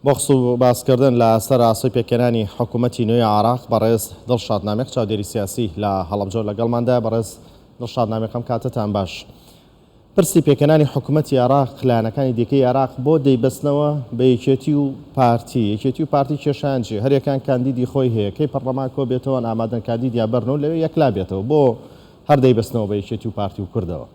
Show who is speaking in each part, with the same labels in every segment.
Speaker 1: بۆ باسکردن لە سەر ئاسۆی پێکەنانی حکوومەتی نوێی عراق بەڕێز دڵشاد نامێک چاودێری سیاسی لە هەڵەبجە لەگەڵماندا. بەڕێز دڵشاد نامێکم کاتتان باش. پرسی پێکەنانی حکوومەتی عراق لایەنەکانی دیکەی عراق بۆ دەیبەستنەوە بە یەکێتی و پارتی کێشانجی هەرێکان کاندیدی خۆی هەیە کەی پەرلەمان کۆ بێتەوە ئامادەن کاندیدیا بەرنەوە لەوێ یەکلا بێتەوە بۆ هەر دەیبەستنەوە بە یەکێتی و پارتی و کوردەوە.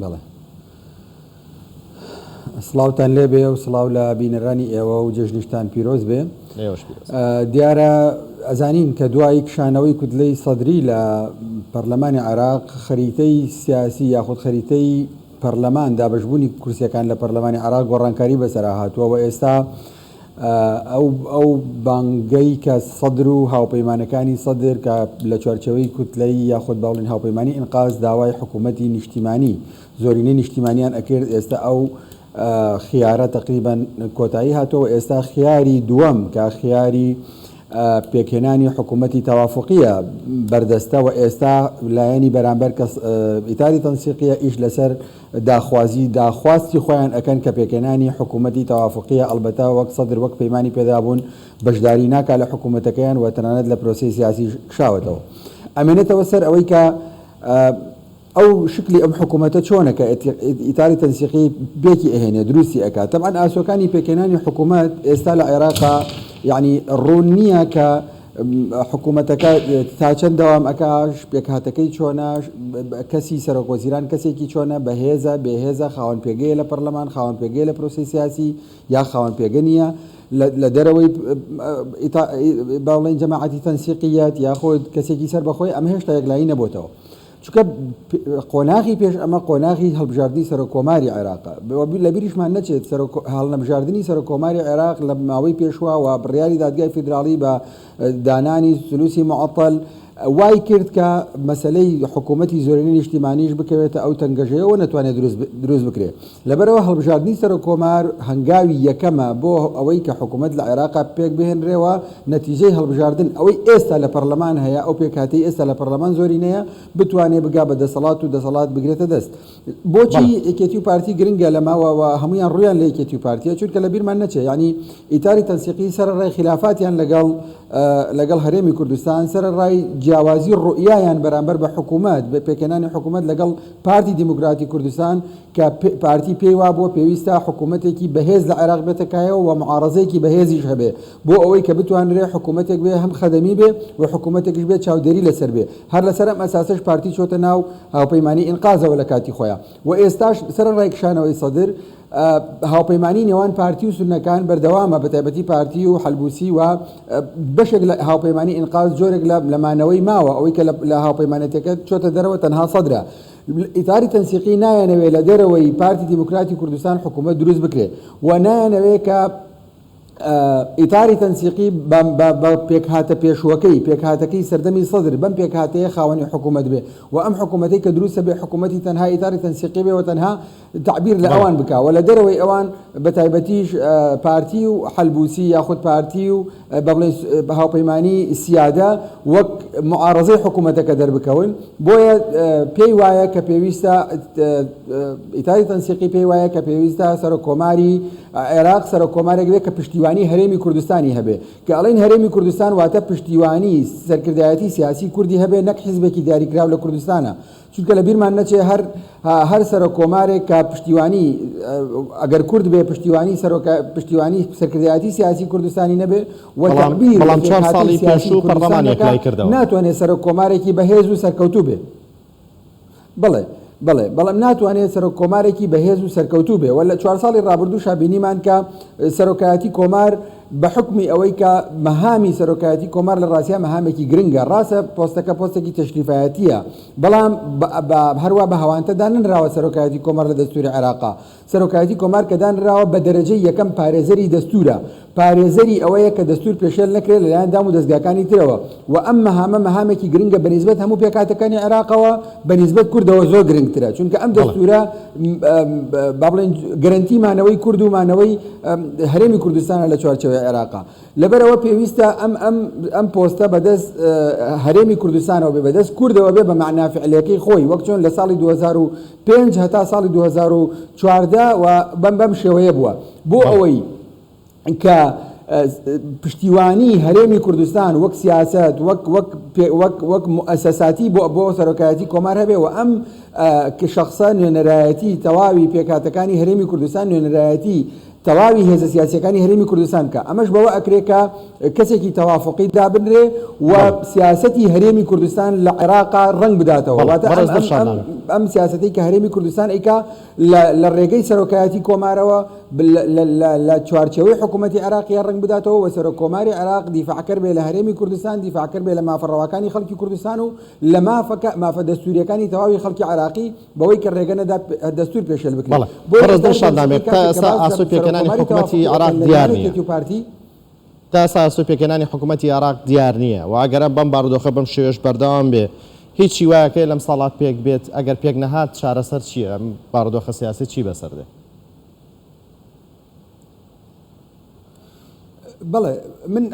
Speaker 2: بەڵێ سڵاوتان لێ بێ و سڵاو لە بینەرانی ئێوە و جێژنیشتان پیرۆز بێ. دیارە ئەزانین کە دوای کشانەوەی کوتلەی سەدری لە پەرلەمانی عراق خەریتەی سیاسی یاخود خەریتەی پەرلەمان دابەشبوونی کورسیەکان لە پەرلەمانی عراق گۆڕانکاری بەسەرا هاتووە و ئێستا ئەو بانگەی کە سەدر و هاوپەیمانەکانی سەدر کە لە چوارچەوەی کوتلەی یاخود باوڵین هاوپەیمانی ئینقاز داوای حکوومەتی نیشتیمانی زۆرینەی نیشتیمانیان ئەکرد ئێستا ئەو خیارە تقریبا کۆتایی هاتووە. ئێستا خیاری دووەم کە خیاری پێکهێنانی حکوومەتی تەوافقیە بەردەستە و ئێستا لایەنی بەرامبەر کە ئیتاری تەنسیقیە ئیش لەسەر داخواستی خۆیان ئەکەن کە پێکهێنانی حکوومەتی تەوافقیە ئەلبەتە وەک سەدر وەک پەیمانی پێدابوون بەشداری ناکات لە حکوومەتەکەیان و تەنانەت لە پرۆسی سیاسی کشاوەتەوە. ئەمێنێتەوە سەر ئەوەی کە ئەو شکلی ئەم حکوومەتە چۆنە کە ئیتاری تەنسیقی بێکی ئەهێنێ دروستی ئەکات. تەبعاً ئاسۆکانی پێکهێنانی حکوومەت ئێستا لە عێراقا یعنی ڕوون نییە کە حکوومەتەکە تا چەند دەوام ئەکاش پێکهاتەکەی چۆنە کەسی سەرۆکوەزیران کەسێکی چۆنە بەهێزە بێهێزە خاوەن پێگەیە لە پەرلەمان خاوەن پێگەیە لە پرۆسی سیاسی یا خاوەن پێگە نییە لە دەرەوەی باوڵین جەماعەتی تەنسیقیەت یاخود کەسێکی سەر بەخۆی ئەمە هێشتا یەکلایی نەبووتەوە. چونکە قۆناغی پێش ئەمە قۆناغی هەڵبژاردننی سەرۆکۆماری عێراقە لە بیریشمان نەچێت هەڵنەبژاردننی سەرۆکۆماری عێراق لە ماوەی پێشوا و بڕیاری دادگای فیدراڵی بە دانانی سلوسی معەتەل وای کرد کە مەسلەی حکوومەتی زۆرینەی نیشتیمانیش بکەوێتە ئەو تەنگەژەیەوە نەتوانێت دروست بکرێت. لەبەرەوە هەڵبژاردننی سەرۆکۆمار هەنگاوی یەکەمە بۆ ئەوەی کە حکوومەت لە عێراقا پێک بهێنرێەوە نەتیجەی هەڵبژاردن ئەوەی ئێستا لە پەرلەمان هەیە ئەو پێکهاتەی ئێستا لە پەرلەمان زۆرینەیە بتوانێت بگا بە دەسەڵات و دەسەڵات بگرێتە دەست. بۆچی یەکێتی و پارتی گرنگە لەماوە هەمویان ڕویان لە یەکێتی و پارتیە چونکە لە بیرمان نەچێ ینی ئیتاری تەنسیقی سەرڕای خلافاتیان لەگەڵ هەرێمی کوردستان سەرڕای جیاوازی ڕوئیایان بەرامبەر بە حکوومەت بە پێکهێنانی حکوومەت لەگەڵ پارتی دیموکراتی کوردستان کە پارتی پێی وا بووە پێویستە حکوومەتێکی بەهێز لە عێراق بێتەکایەوە و معارەزەیەکی بەهێزیش هەبێ بۆ ئەوەی کە بتوانرێت حکوومەتێک بێ هەم خەدەمی بێ و حکوومەتێکش بێت چاودێری لەسەر بێ. هەر لەسەر ئەم ئەساسش پارتی چۆتە ناو هاوپەیمانی ئینقازەوە لە کاتی خۆیان و ئێستاش سەرڕای کشانەوەی سەدر هاوپەیمانی نێوان پارتی و سونەکان بەردەوامە بە تایبەتی پارتی و حەلبوسی و بەشێک لە هاوپەیمانی ئینقاز جۆرێک لە مانەوەی ماوە ئەوەی کە لە هاوپەیمانەتەکە چۆتە دەرەوە تەنها سەدرە. ئیتاری تەنسیقی نایەنەوێت لە دەرەوەی پارتی دیموکراتی کوردستان حکوومەت دروست بکرێت و نایەنەوێت کە ئیتاری تەنسیقی بە پێکهاتە پێشوەکەی پێکهاتەکەی سەردەمی سەدر بەم پێکهاتەیە خاوەنی حکوومەت بێ و ئەم حکوومەتەی کە دروستە بێ حکوومەتی تەنها ئیتاری تەنسیقی بێ و تەنها تعبیر لە ئەوان بکا و لە دەرەوەی ئەوان بە تایبەتیش پارتی و حەلبوسی یاخود پارتی و بەڵێ هاوپەیمانی سیادە وەک معارەزەی حکوومەتەکە دەربکەون. بۆیە پێی وایە کە پێویستە ئیتاری تەنسیقی پێی وایە کە پێویستە سەرۆکۆماری عێراق سەرۆکۆمارێک بێت کە پشتیوانی هەرێمی کوردستانی هەبێ کە ئەڵێن هەرێمی کوردستان واتە پشتیوانی سەرکردایەتی سیاسی کوردی هەبێ نەک حیزبێکی دیاریکراو لە کوردستانە چونکە لە بیرمان نەچێ هەر سەرۆکۆمارێک کە پشتیوانی ئەگەر کورد بێ پشتیوانی سەرکردایەتی سیاسی کوردستانی نەبێ
Speaker 1: بەڵام 4 ساڵی پێشوو پەرلەمان یەکلای کردەوە
Speaker 2: ناتوانێت سەرۆکۆمارێکی بەهێز و سەرکەوتوو بێ. بەڵام ناتوانێت سەرۆکۆمارێکی بەهێز و سەرکەوتوو بێ و لە 4 ساڵی ڕابردوو شابینیمان کە سەرۆکایەتی کۆمار بە حکمی ئەوەی کە مەهامی سەرۆکایەتی کۆمار لە ڕاستیە مەهامێکی گرنگە ڕاستە پۆستەکە پۆستێکی تەشریفایەتیە بەڵام هەروە بە هەوانتە دانراوە سەرۆکایەتی کۆمار لە دەستوری عێراقا. سەرۆکایەتی کۆمار کە دانراوە بە دەرەجەی یەکەم پارێزەری دەستورە پارێزەری ئەوەیە کە دەستور پێشێل نەکرێت لەلایەن دام و دەستگاکانی ترەوە و ئەم مەهامێکی گرنگە بەنسبەت هەموو پێکاتەکانی عێراقەوە بەنسبەت کوردەوە زۆر گرنگترە چونکە ئەم دەستورە با بڵێن گەرنتیمانەوەی کورد و مانەوەی هەرێمی کوردستانە لە چوارچەوەی ناوچەوەی عێراقا لەبەرەوە پێویستە ئەم پۆستە بەدەست هەرێمی کوردستانەوە بێ بەدەست کوردەوە بێ بە معنای فعلیەکەی خۆی وەک چۆن لە ساڵی 2005 هەتا ساڵی 2014 و بەم شێوەیە بووە بۆ ئەوەی کە پشتیوانی هەرێمی کوردستان وەک سیاست وەک مؤسساتی بۆ سەرۆکایەتی کۆمار هەبێ و ئەم شخصە نوێنەرایەتی تەواوی پێکهاتەکانی هەرێمی کوردستان نوێنەرایەتی تەواوی هێزە سیاسیەکانی هەرێمی کوردستان کە ئەمەش بەوە ئەکرێکە کەسێکی تەوافقی دابنرێ و سیاسەتی هەرێمی کوردستان لە عێراقا ڕنگ بداتەوە ئەم سیاسەتی کە هەرێمی کوردستان ئەیکا لە ڕێگەی سەرۆکایەتی کۆمارەوە لە چوارچەوەی حکوومەتی عێراقیە ڕنگ بداتەوە و سەرۆکۆماری عێراق دیفاعکەر بێ لە هەرێمی کوردستان دیفاعکەر بێ لە مافەڕەوەکانی خەڵکی کوردستان و لە مافە دەستوریەکانی تەواوی خەڵکی عێراقی بەوەی کە ڕێگە نەدا دەستور پێشێل بکرێت
Speaker 1: حکوومەتی عراق دیار نییە تا ئاساس و پێکەنانی حکوومەتی عراق دیار نییە و ئەگەرە بەم بارودۆخە بەم شێوەش بەردەوام بێ هیچی وایەکەی لەم ساڵات پێک بێت ئەگەر پێک نەهات چارەسەر چییە ئەم بارودۆخە سیاسی چی بەسەردێ
Speaker 2: بەڵێ من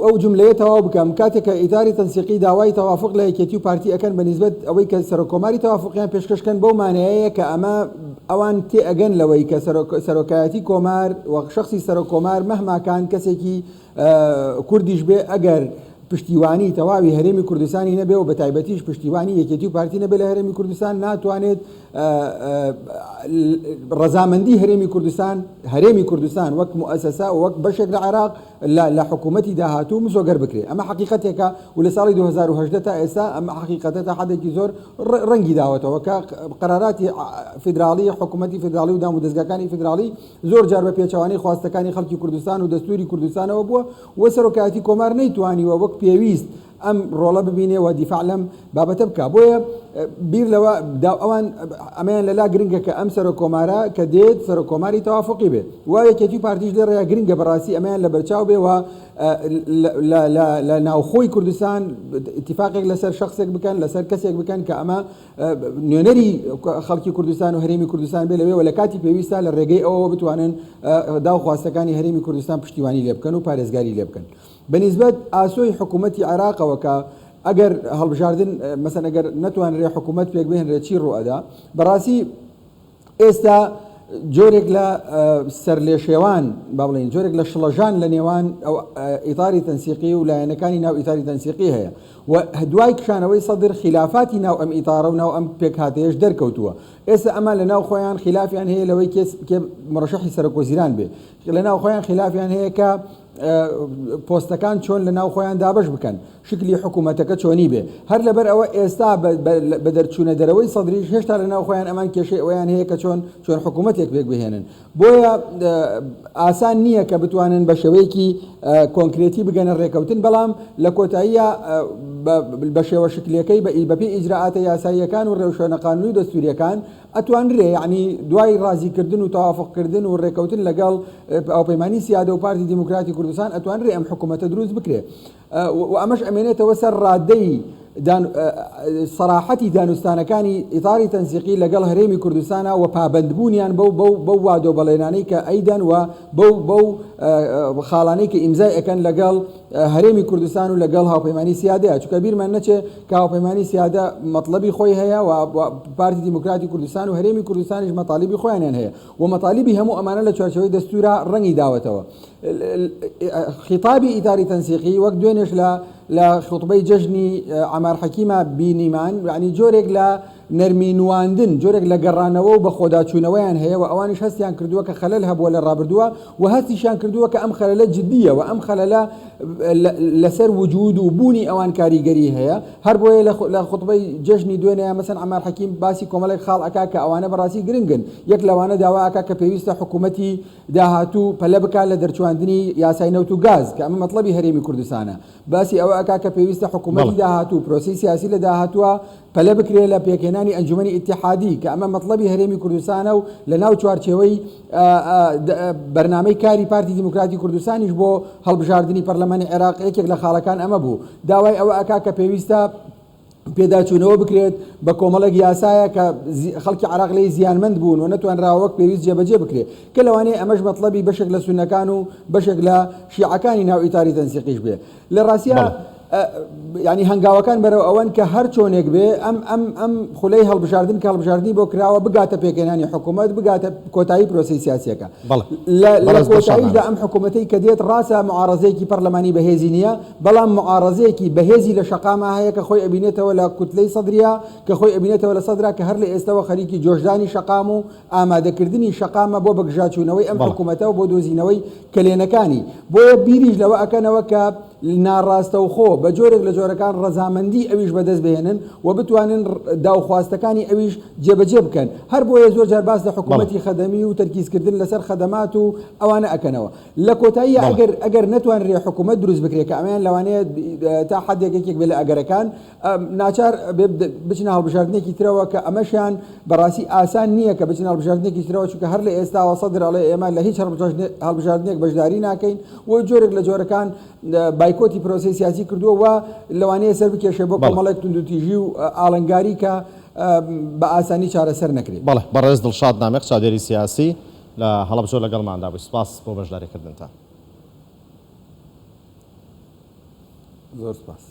Speaker 2: ئەو جملەیە تەواو بکەم کاتێککە ئیداری تەنسیقی داوای تەوافق لە یەکێتی و پارتی ئەەکەن بە نسبەت ئەوەی کە سەرۆکۆماری تەوافقیان پێشکەشکەن بەو مانایەیە کە ئەمە ئەوان تێ ئەگەن لەوەی کە سەرۆکایەتی کۆمار وەک شخصی سەرۆکۆمار مەهماکان کەسێکی کوردیش بێ ئەگەر پشتیوانی تەواوی هەرێمی کوردستانی نەبێ و بە تایبەتیش پشتیوانی یەکێتی و پارتی نەبێ لە هەرێمی کوردستان ناتوانێت ڕەزامەندی هەرێمی کوردستان وەک مؤسسە و وەک بەشێک لە عێراق لە حکوومەتی داهاتوو مزۆگەر بکرێت ئەمە حقیقەتێکە و لە ساڵی 2010 تا ئێستا ئەمە حقیقەتە تا حدێکی زۆر ڕەنگی داوەتەوە کە قەراراتی فیدراڵی حکوومەتی فیدراڵی و دام و دەستگاکانی فیدراڵی زۆر جار بە پێچەوانی خواستەکانی خەڵکی کوردستان و دەستوری کوردستانەوە بووە و سەرۆکایەتی کۆمار نەیتوانیوە وەک پێویست ئەم ڕۆڵە ببینێ و دیفاع لەم بابەتە بکە بۆیە بیر لەوە ئەوان ئەمەیان لەلا گرنگە کە ئەم سەرۆکۆمارە کە دێت سەرۆکۆماری تەوافقی بێت و یەکێتی پارتیش لێ ڕێیا گرنگە بەڕاستی ئەمەیان لە بەرچاو بێ و لە ناوخۆی کوردستان اتفاقێک لەسەر شخصێک بکەن لەسەر کەسێک بکەن کە ئەمە نوێنەری خەڵکی کوردستان و هەرێمی کوردستان بێ لەوێ و لە کاتی پێویستە لە ڕێگەی ئەوە بتوانن داوخواستەکانی هەرێمی کوردستان پشتیوانی لێ بکەن و پارێزگاری لێ بکەن بەنسبەت ئاسۆی حکوومەتی عێراقەوە کە ئەگەر هەڵبژاردن مەسەن ئەگەر نەتوانرێ حکوومەت پێک بهێنرێت چی ڕوئەدا بەڕاستی ئێستا جۆرێک لە سەرلێشێوان با بڵێن جۆرێک لە شڵەژان لە نێوان ئەو ئیتاری تەنسیقی و لایەنەکانی ناو ئیتاری تەنسیقی هەیە و دوای کشانەوەی سەدر خلافاتی ناو ئەم ئیتارە و ناو ئەم پێکهاتەیەش دەرکەوتووە ئێستا ئەمان لە ناو خۆیان خلافیان هەیە لەوەی کێ مڕەشەحی سەرۆکوەزیران بێ لە ناو خۆیان خلافیان هەیە کە پۆستەکان چۆن لە ناو خۆیان دابش بکەن شکلی حکوومەتەکە چۆنی بێ هەر لەبەر ئەوە ئێستا بە دەرچوونە دەرەوەی سەدریش هێشتا لە ناو خۆیان ئەمان کێشەی ئەویان هەیە کە چۆن حکوومەتێک پێک بهێنن بۆیە ئاسان نییە کە بتوانن بە شێوەیەکی کۆنکرێتی بگەنە ڕێکەوتن بەڵام لە کۆتاییە بە شێوە شکلەکەی بەپێی ئیجراعاتە یاساییەکان و ڕێوشێنە قانونی و دەستوریەکان ئەتوانرێ یعنی دوای ڕازیکردن و تەوافقکردن و ڕێکەوتن لەگەڵ ئەوپەیمانی سیادە و پارتی دیموکراتی کوردستان ئەتوانرێ ئەم حکوومەتە دروست بکرێت و ئەمەش ئەمێنێتەوە سەر ڕادەی سەراحەتی دانوستانەکانی ئیتاری تەنسیقی لەگەڵ هەرێمی کوردستانە و پابندبوونیان بەو وادۆ بەڵێنانەی کە ئەیدەن و بەو خاڵانەی کە ئیمزای ئەەکەن لەگەڵ هەرێمی کوردستان و لەگەڵ هاوپەیمانی سیادەیە چونکە بیرمان نەچێ کە هاوپەیمانی سیادە مەطلبی خۆی هەیە و پارتی دیموکراتی کوردستان و هەرێمی کوردستانیش مەطالبی خۆیانیان هەیە و مەطالبی هەموو ئەمانە لە چوارچەوەی دەستورە ڕەنگی داوەتەوە خطابی ئیتاری تەنسیقی وەک دوێنێش لە خوتبەی جەژنی عەمار حەکیمە بینیمان یعنی جۆرێک لە نەرمینواندن جۆرێک لە گەڕانەوە و بە خۆداچوونەوەیان هەیە و ئەوانش هەستیان کردووە کە خەلەل هەبووە لە ڕابردووە و هەستیشان کردووە کە ئەم خەلەلە جددیە و ئەم خەلەلە لەسەر وجود و بوونی ئەوان کاریگەری هەیە هەر بۆیە لە خوتبەی جەژنی دوێنەیە مەسەن عەمار حەکیم باسی کۆمەڵێک خاڵ ئەکا کە ئەوانە بەڕاستی گرنگن یەک لەوانە داوا ئەکا کە پێویستە حکوومەتی داهاتوو پەلە بکات لە دەرچواندنی یاسای نەوت و گاز کە ئەمە مەطلبی هەرێمی کوردستانە باسی ئەوە ئەکا کە پێویستە حکوومەتی داهاتوو پرۆسی سیاسی لە داهاتووە پەلە بکرێت لە پێکهێنانی ئەنجومەنی ئیتیحادی کە ئەمە مەطلبی هەرێمی کوردستانە و لە ناو چوارچێوەی بەرنامەی کاری پارتی دیموکراتی کوردستانیش بۆ هەڵبژاردننی پەرلەمانی عێراق یەکێک لە خاڵەکان ئەمە بوو داوای ئەوە ئەکا کە پێویستە پێداچوونەوە بکرێت بە کۆمەڵێک یاسایە کە خەڵکی عراق لێی زیانمەند بوون و نەتوانراوە وەک پێویست جێبەجێ بکرێت کە لەوانەیە ئەمەش مەطلەبی بەشێک لە سونەکان و بەشێک لە شیعەکانی ناو ئیتاری تەنسیقیش بێ لە ڕاستیە ینی هەنگاوەکان بەرەو ئەوەن کە هەر چۆنێک بێ ئەم خولەی هەڵبژاردن کە هەڵبژاردننی بۆ کراوە بگاتە پێکەنانی حکوومەت بگاتە کۆتایی پرۆسی سیاسیەکە لە کۆتاییدا ئەم حکوومەتەی کە دێت ڕاستە معارەزەیەکی پەرلەمانی بەهێزی نییە بەڵام معارەزەیەکی بەهێزی لە شەقامە هەیە کە خۆی ئەبینێتەوە لە کوتلەی سەدریا کە خۆی ئەبینێتەوە لە سەدرا کە هەر لە ئێستاوە خەریکی جۆشدانی شەقام و ئامادەکردنی شەقامە بۆ بەگژاچوونەوەی ئەم حکوومەتەوە بۆ دۆزینەوەی کلێنەکانی بۆیە بیریش لەوە ئەکەنەوە کە ناڕاستە و خۆ بە جۆرێک لە جۆرەکان ڕەزامەندی ئەویش بەدەست بهێنن و بتوانن داوخواستەکانی ئەویش جێبەجێ بکەن هەر بۆیە زۆر جار باس لە حکوومەتی خەدەمی و تەرکیزکردن لەسەر خەدەمات و ئەوانە ئەکەنەوە لە کۆتایی ئەگەر نتوانرێ حکوومەت دروست بکرێت کە ئەمیان لەوانەیە تا حدێکێک بێ لە ئەگەرەکان ناچار بچنە هەڵبژاردنێکی ترەوە کە ئەمەشیان بەڕاستی ئاسان نییە کە بچنە هەڵبژاردنێکی ترەوە چونکە هەر لە ئێستاوە سەدر ئەڵێ ئێمە لە هیچ هەڵبژاردنێک بەشداری ناکەین و جۆرێک لە جۆرەکان بایکۆتی پرۆسی سیاسی کردووە و لەوانەیە سەر بکێشێ بۆ کۆمەڵێک توندوتیژی و ئاڵنگاری کە بە ئاسانی چارەسەر نەکرێت
Speaker 1: بەڵێ بەڕێز دڵشاد نامێق چاودێری سیاسی لە هەڵەبجە لەگەڵماندا بووی سپاس بۆ بەشداریکردنتان
Speaker 2: زۆر سپاس